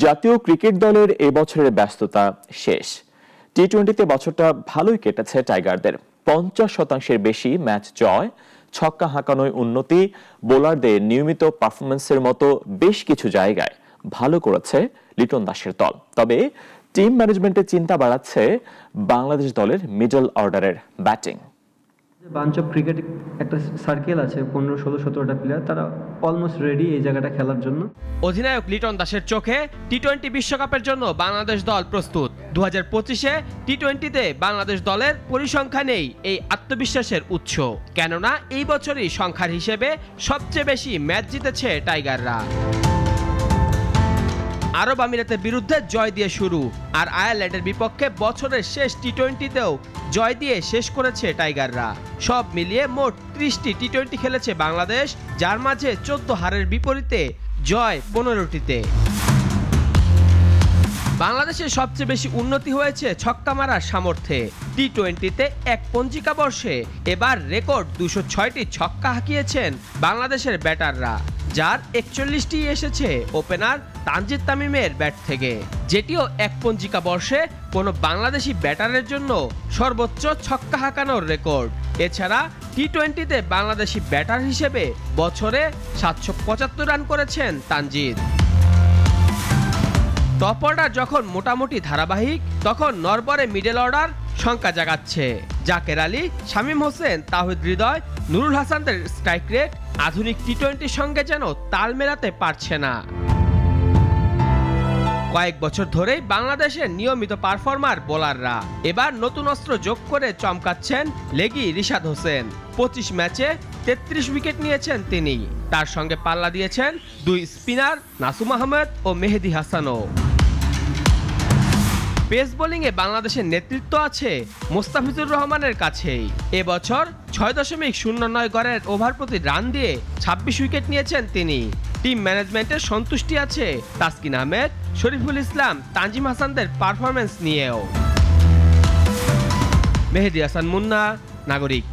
জাতীয় ক্রিকেট দলের এবছরের ব্যস্ততা শেষ। টি-20তে বছরটা ভালোই কেটেছে টাইগারদের। 50% বেশি ম্যাচ জয়, ছক্কা হাঁকানোয় উন্নতি, বোলারদের নিয়মিত পারফরমেন্সের মতো বেশ কিছু জায়গায় ভালো করেছে লিটন দাসের দল। তবে টিম ম্যানেজমেন্টের চিন্তা বাড়াচ্ছে বাংলাদেশ দলের মিডল অর্ডারের ব্যাটিং। বাঞ্চ অফ ক্রিকেট একটা সার্কেল আছে 15, 16, 17টা প্লেয়ার, তারা অলমোস্ট রেডি এই জায়গাটা খেলার জন্য। অধিনায়ক লিটন দাসের চোখে টি-20 বিশ্বকাপের জন্য বাংলাদেশ দল প্রস্তুত। 2025-এ টি-20তে বাংলাদেশ দলের পরিসংখ্যান নেই এই আত্মবিশ্বাসের উৎস, কেননা এই বছরই সংখ্যার হিসেবে সবচেয়ে বেশি ম্যাচ জিতেছে টাইগাররা। আরব আমিরাতের বিরুদ্ধে জয় দিয়ে শুরু, আর আয়ারল্যান্ডের বিপক্ষে বছরের শেষ টি-20তেও জয় দিয়ে শেষ করেছে টাইগাররা। সব মিলিয়ে মোট 30টি টি-20 খেলেছে বাংলাদেশ, যার মাঝে 14 হারের বিপরীতে জয় 15টিতে। বাংলাদেশের সবচেয়ে বেশি উন্নতি হয়েছে ছক্কা মারার সামর্থ্যে। টি-20তে এক পঞ্জিকা বর্ষে এবার রেকর্ড 206টি ছক্কা হাঁকিয়েছেন বাংলাদেশের ব্যাটাররা, যার 41টি এসেছে ওপেনার তানজিদ তামিমের ব্যাট থেকে, যেটিও এক পঞ্জিকা বর্ষে কোনো বাংলাদেশি ব্যাটারের জন্য সর্বোচ্চ ছক্কা হাঁকানোর রেকর্ড। এছাড়া টি-20তে বাংলাদেশি ব্যাটার হিসেবে বছরে 775 রান করেছেন তানজিদ। টপ অর্ডার যখন মোটামুটি ধারাবাহিক, তখন নরবরে মিডল অর্ডার শঙ্কা জাগাচ্ছে। জাকের আলী, শামীম হোসেন, তাওহিদ হৃদয়, নুরুল হাসানদের স্ট্রাইক রেট আধুনিক টি-20 সঙ্গে যেন তাল মেলাতে পারছে না। কয়েক বছর ধরেই বাংলাদেশের নিয়মিত পারফর্মার বোলাররা এবার নতুন অস্ত্র যোগ করে চমকাচ্ছেন লেগি রিশাদ হোসেন। 25 ম্যাচে 33 উইকেট নিয়েছেন তিনি। তার সঙ্গে পাল্লা দিয়েছেন 2 স্পিনার নাসুম আহমেদ ও মেহেদী হাসানও। পেস বোলিংয়ে বাংলাদেশের নেতৃত্ব আছে মোস্তাফিজুর রহমানের কাছেই। এবছর 6.09 গড়ের ওভার প্রতি রান দিয়ে 26 উইকেট নিয়েছেন তিনি। টিম ম্যানেজমেন্টের সন্তুষ্টি আছে তাসকিন আহমেদ, শরীফুল ইসলাম, তানজিম হাসানদের পারফরমেন্স নিয়েও। মেহেদী হাসান মুন্না, নাগরিক।